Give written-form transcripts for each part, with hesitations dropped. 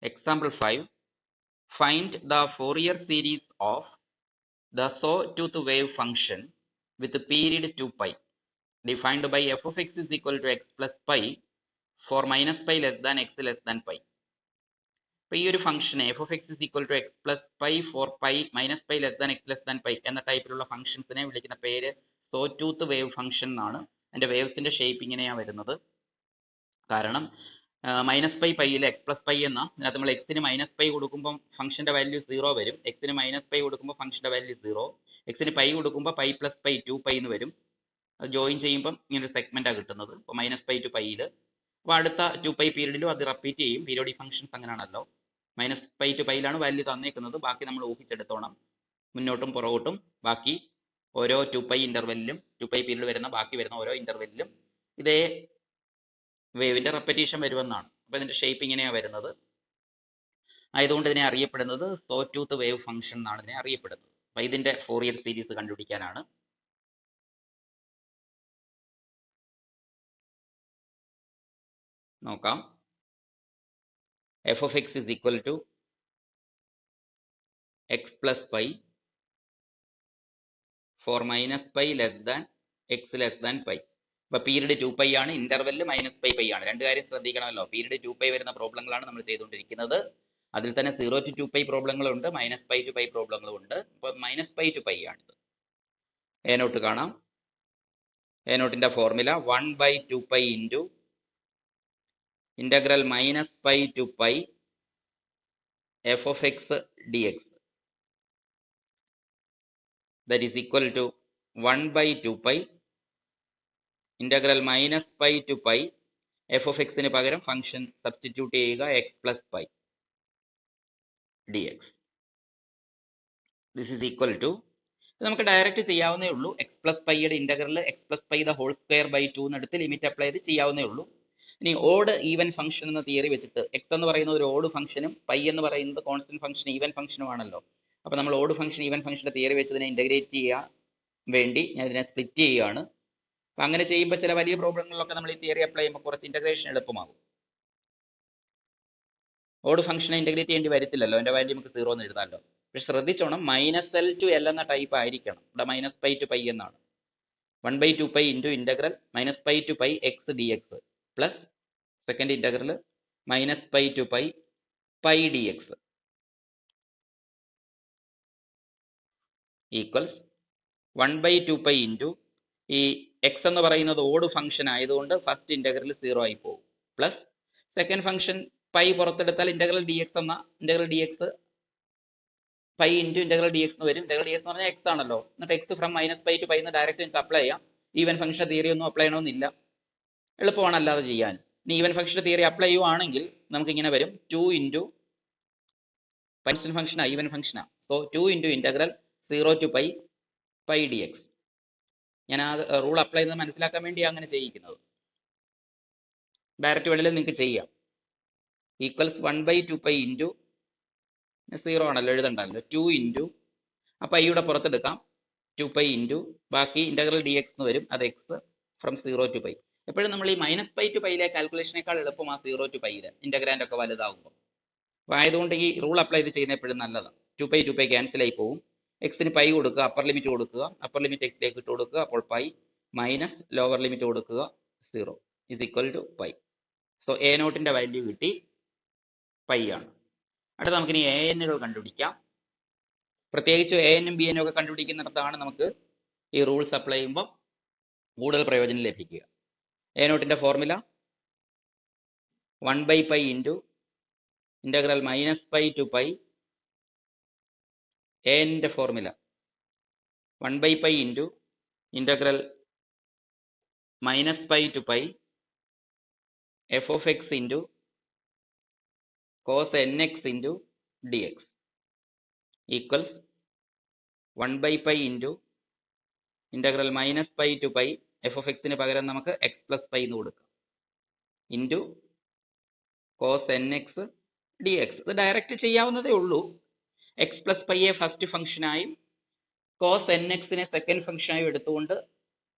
Example 5. Find the Fourier series of the sawtooth wave function with period 2 pi defined by f of x is equal to x plus pi for minus pi less than x less than pi. അപ്പോൾ ഈ ഒരു ഫംഗ്ഷനെ f of x is equal to x plus pi for pi minus pi less than x less than pi എന്ന ടൈപ്പിലുള്ള ഫംഗ്ഷൻസിനെ വിളിക്കുന്ന പേര് സോടൂത്ത് wave function എന്നാണ്. അതിന്റെ വേവ്സിന്റെ ഷേപ്പ് ഇങ്ങനെയാണ് വരുന്നത്. കാരണം മൈനസ് പൈ പൈയിൽ എക്സ് പ്ലസ് പൈ എന്ന അതിനകത്ത് നമ്മൾ എക്സിന് മൈനസ് പൈ കൊടുക്കുമ്പോൾ ഫംഗ്ഷന്റെ വാല്യൂ 0 വരും. എക്സിന് മൈനസ് പൈ കൊടുക്കുമ്പോൾ ഫംഗ്ഷന്റെ വാല്യൂ 0. എക്സിന് പൈ കൊടുക്കുമ്പോൾ പൈ പ്ലസ് പൈ 2 പൈ എന്ന് വരും. അത് ജോയിൻ ചെയ്യുമ്പോൾ ഇങ്ങനെ ഒരു സെഗ്മെന്റാണ് കിട്ടുന്നത്. അപ്പോൾ മൈനസ് പൈ ടു പൈയിൽ. അപ്പോൾ അടുത്ത 2 പൈ പീരീഡിലും അത് റിപ്പീറ്റ് ചെയ്യും. പീരിയോഡിക് ഫംഗ്ഷൻസ് അങ്ങനെയാണല്ലോ. മൈനസ് പൈ ടു പൈയിലാണ് വാല്യൂ തന്നേക്കുന്നത്. ബാക്കി നമ്മൾ ഊഹിച്ചെടുത്തോണം. മുന്നോട്ടും പുറകോട്ടും ബാക്കി ഓരോ 2 പൈ ഇന്റർവെല്ലിലും 2 പൈ പീരീഡ് വരുന്ന ബാക്കി വരുന്ന ഓരോ ഇന്റർവെല്ലിലും ഇതേ വേവിന്റെ റെപ്പറ്റീഷൻ വരുമെന്നാണ്. അപ്പോൾ ഇതിന്റെ ഷേപ്പ് ഇങ്ങനെയാണ് വരുന്നത്. ആയതുകൊണ്ട് ഇതിനെ അറിയപ്പെടുന്നത് സോടൂത്ത് വേവ് ഫംഗ്ഷൻ എന്നാണ് ഇതിനെ അറിയപ്പെടുന്നത്. അപ്പോൾ ഇതിന്റെ ഫോറിയർ സീരീസ് കണ്ടുപിടിക്കാനാണ്. നോക്കാം. F of x is equal to x plus pi for minus pi less than x less than pi. ഇപ്പൊ പീരീഡ് 2 പൈ ആണ്, ഇന്റർവെല്ല് മൈനസ് പൈ പൈ ആണ്. രണ്ട് കാര്യം ശ്രദ്ധിക്കണമല്ലോ. പീരീഡ് 2 പൈ വരുന്ന പ്രോബ്ലങ്ങളാണ് നമ്മൾ ചെയ്തുകൊണ്ടിരിക്കുന്നത്. അതിൽ തന്നെ 0 to 2 പൈ പ്രോബ്ലങ്ങളുണ്ട്, മൈനസ് പൈ ടു പൈ പ്രോബ്ലങ്ങളും ഉണ്ട്. ഇപ്പൊ മൈനസ് പൈ ടു പൈ ആണിത്. എ നോട്ട് കാണാം. എ നോട്ടിന്റെ formula 1/2 pi into integral minus pi to pi f of x d x that is equal to 1/2 pi integral minus pi to pi f of എക്സിന് പകരം function substitute ചെയ്യുക x plus pi d x. This is equal to, നമുക്ക് direct ചെയ്യാവുന്നേ ഉള്ളൂ. X plus പൈയുടെ integral x plus pi the whole square by 2 എന്നെടുത്ത് limit apply ചെയ്ത് ചെയ്യാവുന്നേ ഉള്ളൂ. ഇനി ഓഡ് ഈവൻ ഫംഗ്ഷൻ എന്ന തിയറി വെച്ചിട്ട് എക്സ് എന്ന് പറയുന്ന ഒരു ഓഡ് ഫംഗ്ഷനും പൈ എന്ന് പറയുന്നത് കോൺസ്റ്റന്റ് ഫംഗ്ഷൻ ഈവൻ ഫംഗ്ഷനും ആണല്ലോ. അപ്പോൾ നമ്മൾ ഓഡ് ഫംഗ്ഷൻ ഈവൻ ഫംഗ്ഷന്റെ തിയറി വെച്ച് ഇതിനെ ഇന്റഗ്രേറ്റ് ചെയ്യാൻ വേണ്ടി ഞാൻ ഇതിനെ സ്പ്ലിറ്റ് ചെയ്യുകയാണ്. അപ്പം അങ്ങനെ ചെയ്യുമ്പോൾ ചില വലിയ പ്രോബ്ലങ്ങളിലൊക്കെ നമ്മൾ ഈ തിയറി അപ്ലൈ ചെയ്യുമ്പോൾ കുറച്ച് ഇന്റഗ്രേഷൻ എളുപ്പമാകും. ഓഡ് ഫംഗ്ഷനെ ഇന്റഗ്രേറ്റ് ചെയ്യേണ്ടി വരത്തില്ലല്ലോ, അതിന്റെ വാല്യൂ നമുക്ക് 0 എന്ന് എഴുതാമല്ലോ. പക്ഷെ ശ്രദ്ധിച്ചോണം, മൈനസ് എൽ ടു എൽ എന്ന ടൈപ്പ് ആയിരിക്കണം. ഇവിടെ മൈനസ് പൈ ടു പൈ എന്നാണ്. 1/2 pi into integral minus pi to pi x d x plus second integral minus pi to pi pi d x equals 1/2 pi into ഈ x എന്ന് പറയുന്നത് odd function ആയതുകൊണ്ട് first integral 0 ആയി പോകും. Plus second function pi പുറത്തെടുത്താൽ integral d x എന്ന integral d x pi into integral d X എന്ന് വരും. ഇന്റഗ്രൽ ഡി എക്സ് എന്ന് പറഞ്ഞാൽ എക്സ് ആണല്ലോ. എന്നിട്ട് x from minus pi to pi എന്ന് ഡയറക്റ്റ് നിങ്ങൾക്ക് അപ്ലൈ ചെയ്യാം. ഈവൻ ഫംഗ്ഷൻ തിയറി ഒന്നും അപ്ലൈ ചെയ്യണമെന്നില്ല, എളുപ്പമാണ് അല്ലാതെ ചെയ്യാൻ. ഇനി ഈവൻ ഫംഗ്ഷൻ തിയറി അപ്ലൈ ചെയ്യുവാണെങ്കിൽ നമുക്ക് ഇങ്ങനെ വരും 2 ഇൻറ്റു കോൺസ്റ്റന്റ് ഫംഗ്ഷനാ ഈവൻ ഫംഗ്ഷനാ. So 2 into integral 0 to pi pi d x. ഞാൻ ആ റൂൾ അപ്ലൈ ചെയ്യുന്നത് മനസ്സിലാക്കാൻ വേണ്ടിയാണ് അങ്ങനെ ചെയ്യിക്കുന്നത്. ഡയറക്റ്റ് വേണമെങ്കിലും നിങ്ങൾക്ക് ചെയ്യാം. ഈക്വൽസ് 1/2 പൈ ഇൻറ്റു 0 ആണല്ലോ, എഴുതണ്ടല്ലോ. 2 ഇൻറ്റു ആ പൈയുടെ പുറത്തെടുക്കാം 2 പൈ ഇൻറ്റു ബാക്കി ഇന്റഗ്രൽ ഡി എക്സ് എന്ന് വരും. അത് എക്സ് ഫ്രം 0 ടു പൈ. എപ്പോഴും നമ്മൾ ഈ മൈനസ് പൈ ടു പൈയിലെ കാൽക്കുലേഷനേക്കാൾ എളുപ്പമാണ് 0 ടു പൈയില് ഇന്റഗ്രാൻഡ് ഒക്കെ വലുതാകുമ്പോൾ. അപ്പോൾ ആയതുകൊണ്ട് ഈ റൂൾ അപ്ലൈ ചെയ്ത് ചെയ്യുന്ന എപ്പോഴും നല്ലതാണ്. 2 പൈ ക്യാൻസൽ ആയി പോകും. എക്സിന് പൈ കൊടുക്കുക, അപ്പർ ലിമിറ്റ് കൊടുക്കുക, അപ്പർ ലിമിറ്റ് എക്സിലേക്ക് ഇട്ട് കൊടുക്കുക. അപ്പോൾ പൈ മൈനസ് ലോവർ ലിമിറ്റ് കൊടുക്കുക 0 is equal to pi. So a നോട്ടിന്റെ വാല്യൂ കിട്ടി, പൈ ആണ്. അടുത്ത നമുക്കിനി എ എന്നുകൾ കണ്ടുപിടിക്കാം. പ്രത്യേകിച്ച് എ എന്നും ബി എന്നും ഒക്കെ കണ്ടുപിടിക്കുന്നിടത്താണ് നമുക്ക് ഈ റൂൾസ് അപ്ലൈ ചെയ്യുമ്പോൾ കൂടുതൽ പ്രയോജനം ലഭിക്കുക. എ നോട്ടിന്റെ formula 1/π into integral minus pi to pi. A ന്റെ formula 1/π into integral minus pi to pi f of x into cos n x into d x equals 1/π into integral minus pi to pi f of എക്സിന് പകരം നമുക്ക് x plus pi എന്ന് കൊടുക്കാം into cos n x d x. ഇത് direct ചെയ്യാവുന്നതേ ഉള്ളൂ. X plus പൈയെ first ഫംഗ്ഷനായും കോസ് എൻ എക്സിനെ സെക്കൻഡ് ഫംഗ്ഷനായും എടുത്തുകൊണ്ട്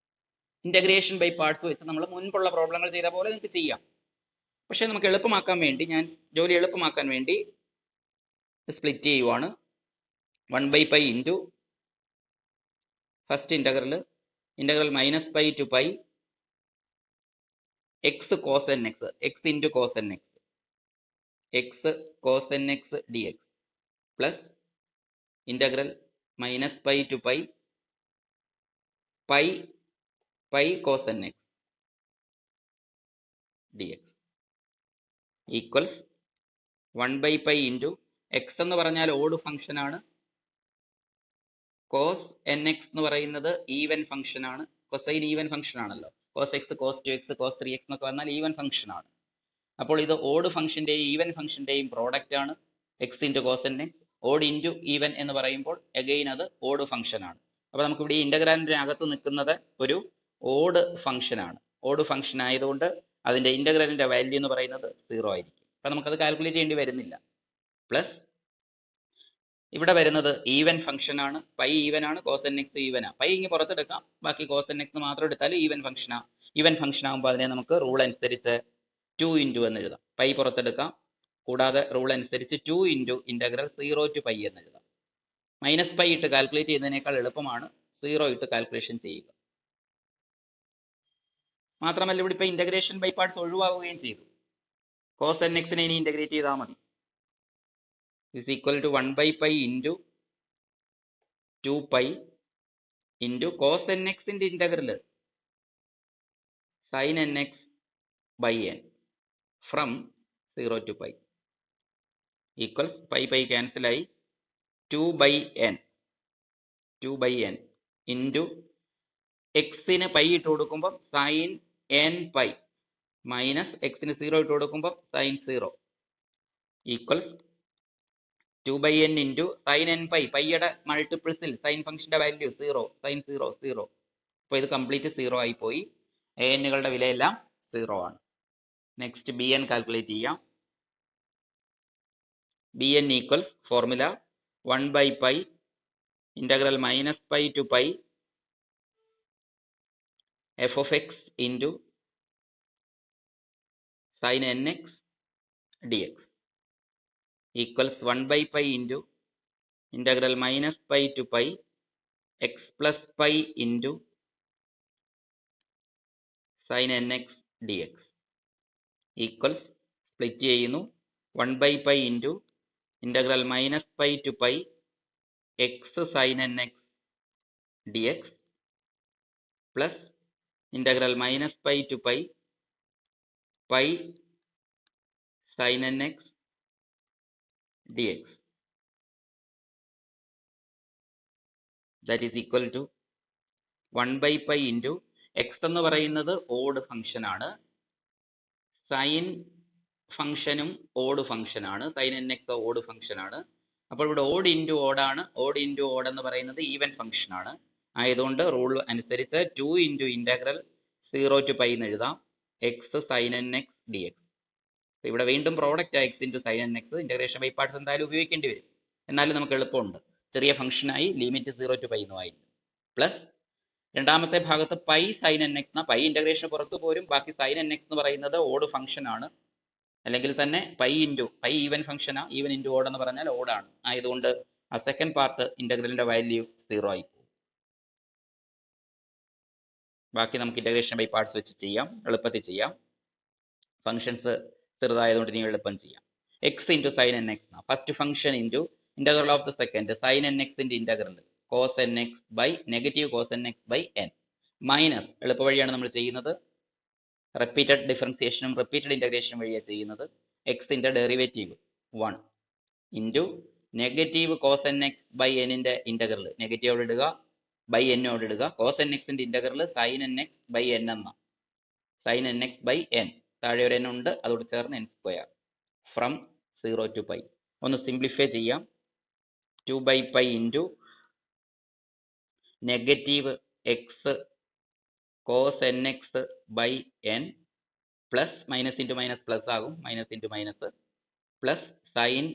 ഇന്റഗ്രേഷൻ ബൈ പാർട്സ് വെച്ച് നമ്മൾ മുൻപുള്ള പ്രോബ്ലങ്ങൾ ചെയ്ത പോലെ നിങ്ങൾക്ക് ചെയ്യാം. പക്ഷേ നമുക്ക് എളുപ്പമാക്കാൻ വേണ്ടി ഞാൻ ജോലി എളുപ്പമാക്കാൻ വേണ്ടി സ്പ്ലിറ്റ് ചെയ്യുവാണ്. 1/π into first integral minus pi to pi x cos n x, x into cos n x, x cos n x d x plus integral minus pi to pi pi cos n x d x equals 1/π into x എന്ന് പറഞ്ഞാൽ odd function ആണ്, cos n x എന്ന് പറയുന്നത് even function ആണ്. Cosine even function ആണല്ലോ. Cos x, cos 2x, cos 3x എന്നൊക്കെ പറഞ്ഞാൽ even function ആണ്. അപ്പോൾ ഇത് ഓഡ് ഫംഗ്ഷന്റെയും ഈവൻ ഫംഗ്ഷന്റെയും പ്രോഡക്റ്റ് ആണ് x into cos n x. Odd into even എന്ന് പറയുമ്പോൾ അഗെയിൻ അത് ഓഡ് ഫംഗ്ഷൻ ആണ്. അപ്പോൾ നമുക്കിവിടെ ഈ ഇന്റഗ്രാൻഡിന്റെ അകത്ത് നിൽക്കുന്നത് ഒരു ഓഡ് ഫംഗ്ഷൻ ആണ്. ഓഡ് ഫംഗ്ഷൻ ആയതുകൊണ്ട് അതിന്റെ ഇന്റഗ്രലിന്റെ വാല്യൂ എന്ന് പറയുന്നത് 0 ആയിരിക്കും. അപ്പോൾ നമുക്കത് കാൽക്കുലേറ്റ് ചെയ്യേണ്ടി വരുന്നില്ല. പ്ലസ് ഇവിടെ വരുന്നത് ഈവൻ ഫംഗ്ഷൻ ആണ്, പൈ ഈവൻ ആണ്, കോസ് എൻ എക്സ് ഈവൻ ആണ്. പൈ ഇങ്ങനെ പുറത്തെടുക്കാം, ബാക്കി കോസ് എൻ എക്സ് മാത്രം എടുത്താൽ ഈവൻ ഫംഗ്ഷനാണ്. ഈവൻ ഫംഗ്ഷൻ ആകുമ്പോൾ അതിനെ നമുക്ക് റൂൾ അനുസരിച്ച് 2 ഇൻറ്റു എന്ന് എഴുതാം. പൈ പുറത്തെടുക്കാം, കൂടാതെ റൂൾ അനുസരിച്ച് 2 ഇൻറ്റു ഇൻ്റഗ്രൽ 0 ടു പൈ എന്ന് എഴുതാം. മൈനസ് പൈ ഇട്ട് കാൽക്കുലേറ്റ് ചെയ്യുന്നതിനേക്കാൾ എളുപ്പമാണ് 0 ഇട്ട് കാൽക്കുലേഷൻ ചെയ്യുക. മാത്രമല്ല ഇവിടെ ഇപ്പോൾ ഇന്റഗ്രേഷൻ ബൈ പാർട്സ് ഒഴിവാകുകയും ചെയ്തു. കോസ് എൻ എക്സിനെ ഇനി ഇന്റഗ്രേറ്റ് ചെയ്താൽ മതി. is equal to 1/π into 2π into cos nx ന്റെ integral sin nx by n from 0 to π equals π cancel ആയി 2/n into x-ന് പൈ ഇട്ട് കൊടുക്കുമ്പോൾ sin n പൈ മൈനസ് x-ന് 0 ഇട്ട് കൊടുക്കുമ്പോൾ sin 0 equals 2/n into sine n pi, പൈയുടെ മൾട്ടിപ്പിൾസിൽ സൈൻ ഫംഗ്ഷന്റെ വാല്യൂ 0, സൈൻ 0 0. അപ്പോൾ ഇത് കംപ്ലീറ്റ് 0 ആയി പോയി. എന്നുകളുടെ വിലയെല്ലാം 0 ആണ്. നെക്സ്റ്റ് ബി എൻ കാൽക്കുലേറ്റ് ചെയ്യാം. B n equals formula 1/π integral minus pi to pi f of x into sine n x d x equals 1/π into integral minus pi to pi x plus pi into sin nx dx equals split ചെയ്യുന്നു 1/π into integral minus pi to pi x sin nx dx plus integral minus pi to pi sin nx dx that is equal to 1/π into x എന്ന് പറയുന്നത് odd function ആണ്, sine ഫംഗ്ഷനും odd function ആണ്, sine n x odd function ആണ്. അപ്പോൾ ഇവിടെ odd into odd ആണ്. Odd into odd എന്ന് പറയുന്നത് ഈവൻ ഫംഗ്ഷൻ ആണ്. ആയതുകൊണ്ട് റൂൾ അനുസരിച്ച് 2 ഇൻറ്റു ഇൻ്റഗ്രൽ 0 ടു പൈ എന്ന് എഴുതാം, x sine n x d x. ഇവിടെ വീണ്ടും product x into sine n x. Integration by parts എന്തായാലും ഉപയോഗിക്കേണ്ടി വരും, എന്നാലും നമുക്ക് എളുപ്പമുണ്ട്. ചെറിയ ഫംഗ്ഷനായി ലിമിറ്റ് 0 ടു പൈ എന്നുമായിരുന്നു. പ്ലസ് രണ്ടാമത്തെ ഭാഗത്ത് pi sine n x, pi integration പുറത്തു പോരും. ബാക്കി സൈൻ എൻ എക്സ് എന്ന് പറയുന്നത് ഓഡ് ഫംഗ്ഷൻ ആണ്, അല്ലെങ്കിൽ തന്നെ പൈ ഈവൻ ഫംഗ്ഷനാ. ഈവൻ ഇൻറ്റു ഓഡ് എന്ന് പറഞ്ഞാൽ ഓഡാണ്. ആയതുകൊണ്ട് ആ സെക്കൻഡ് പാർട്ട് ഇന്റഗ്രലിന്റെ വാല്യൂ 0 ആയി പോകും. ബാക്കി നമുക്ക് ഇന്റഗ്രേഷൻ ബൈ പാർട്സ് വെച്ച് ചെയ്യാം, എളുപ്പത്തിൽ ചെയ്യാം. ഫംഗ്ഷൻസ് ചെറുതായതുകൊണ്ട് ഇനി എളുപ്പം ചെയ്യാം. X into sine n x, first function into integral of the second sine n എക്സിന്റെ integral cos n x by negative cos n x by n minus, എളുപ്പ വഴിയാണ് നമ്മൾ ചെയ്യുന്നത്, റിപ്പീറ്റഡ് ഡിഫറൻസിയേഷനും റിപ്പീറ്റഡ് ഇന്റഗ്രേഷനും വഴിയാണ് ചെയ്യുന്നത്. എക്സിന്റെ derivative 1 into negative cos n x by എന്നിന്റെ integral നെഗറ്റീവോട് ഇടുക, ബൈ എന്നോട് ഇടുക. കോസ് എൻ എക്സിന്റെ integral sine n x by n എന്ന, sine n x by n, താഴെ ഒരു എൻ ഉണ്ട്, അതോട് ചേർന്ന് n square from 0 to pi. ഒന്ന് സിംപ്ലിഫൈ ചെയ്യാം. 2/π into negative x cos n x by n plus minus into minus plus ആകും, minus into minus plus sine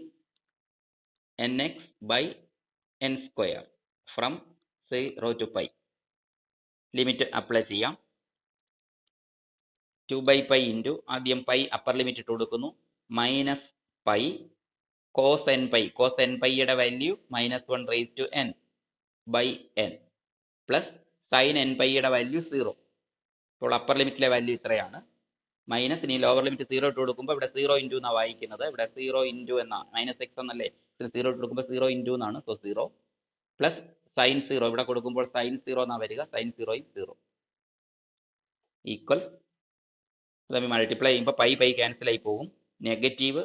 n x by n square from 0 to pi. Limit apply ചെയ്യാം. 2/π into ആദ്യം pi upper limit ഇട്ട് കൊടുക്കുന്നു minus pi cos n pi. Cos n പൈയുടെ value -1 by n plus sine n പൈയുടെ value 0. അപ്പോൾ upper ലിമിറ്റിലെ value ഇത്രയാണ്. Minus ഇനി ലോവർ ലിമിറ്റ് 0 ഇട്ട് കൊടുക്കുമ്പോൾ ഇവിടെ 0 ഇൻറ്റു എന്നാണ് വായിക്കുന്നത്. ഇവിടെ 0 ഇൻറ്റു എന്നാണ്, -x എന്നല്ലേ, 0 ഇട്ട് കൊടുക്കുമ്പോൾ 0 ഇൻറ്റു എന്നാണ്. സോ 0 പ്ലസ് സൈൻ 0 ഇവിടെ കൊടുക്കുമ്പോൾ സൈൻ 0 എന്നാണ് വരിക. സൈൻ 0 0 ഈക്വൽസ് തമ്മിൽ മൾട്ടിപ്ലൈ ചെയ്യുമ്പോൾ പൈ ക്യാൻസൽ ആയി പോകും. നെഗറ്റീവ്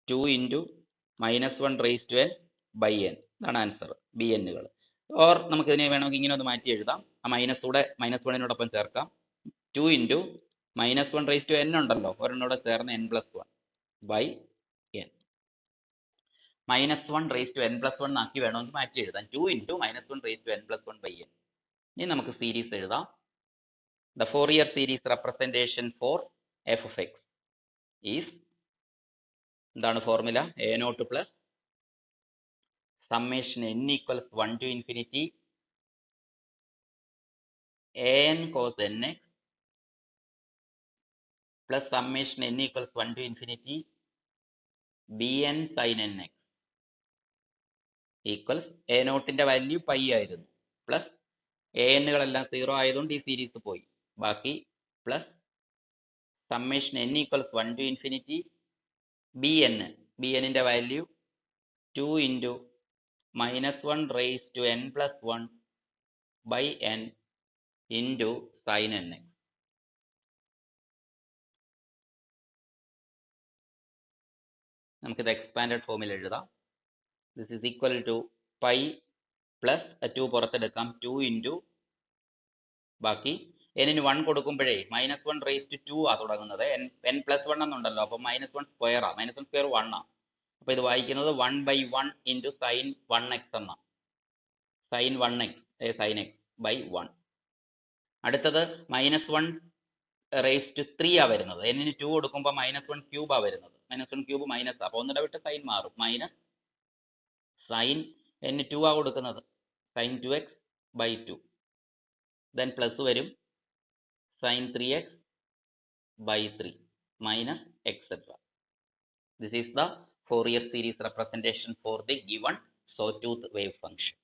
2 ഇൻറ്റു -1 ബൈ എൻ ഇതാണ് ആൻസർ. ബി എന്നുകൾ. ഓർ നമുക്കിതിനെ വേണമെങ്കിൽ ഇങ്ങനെ ഒന്ന് മാറ്റി എഴുതാം. ആ മൈനസൂടെ -1നോടൊപ്പം ചേർക്കാം. 2 ഇൻറ്റു -1 ഉണ്ടല്ലോ, ഒരെണ്ണോടെ ചേർന്ന് n+1 ബൈ എൻ. -1 ആക്കി വേണമെങ്കിൽ മാറ്റി എഴുതാം. 2 ഇൻറ്റു -1 ബൈ എൻ. ഇനി നമുക്ക് സീരീസ് എഴുതാം. The Fourier series representation for f of x is, എന്താണ് formula? a0 plus summation n equals 1 to infinity an cos nx plus summation n equals 1 to infinity bn sin nx equals a0ന്റെ value pi ആയിരുന്നു plus anകളെല്ലാം 0 ആയതുകൊണ്ട് ഈ series പോയി. ബാക്കി plus summation n equals 1 to infinity bnന്റെ value 2 into -1 by n into sine nx. നമുക്കിത് expanded ഫോമിൽ എഴുതാം. This is equal to pi plus 2 പുറത്തെടുക്കാം, 2 ഇൻറ്റു ബാക്കി n-ന് 1 കൊടുക്കുമ്പോഴേ -1 ആ തുടങ്ങുന്നത്. n+1 എന്നുണ്ടല്ലോ, അപ്പോൾ -1 സ്ക്വയറാ, -1 സ്ക്വയർ 1 ആ. അപ്പോൾ ഇത് വായിക്കുന്നത് 1/1 ഇൻറ്റു സൈൻ 1x എന്നാണ്. Sine 1x sine x by 1. അടുത്തത് -1/3 ആ വരുന്നത്. n-ന് 2 കൊടുക്കുമ്പോൾ -1 ക്യൂബ് ആ വരുന്നത്. -1 ക്യൂബ് മൈനസ്, അപ്പോൾ ഒന്നിടെ വിട്ട് സൈൻ മാറും. മൈനസ് സൈൻ n 2 ആ കൊടുക്കുന്നത്, sine 2x by 2. Then plus വരും sin 3x by 3 minus etc. This is the Fourier series representation for the given sawtooth wave function.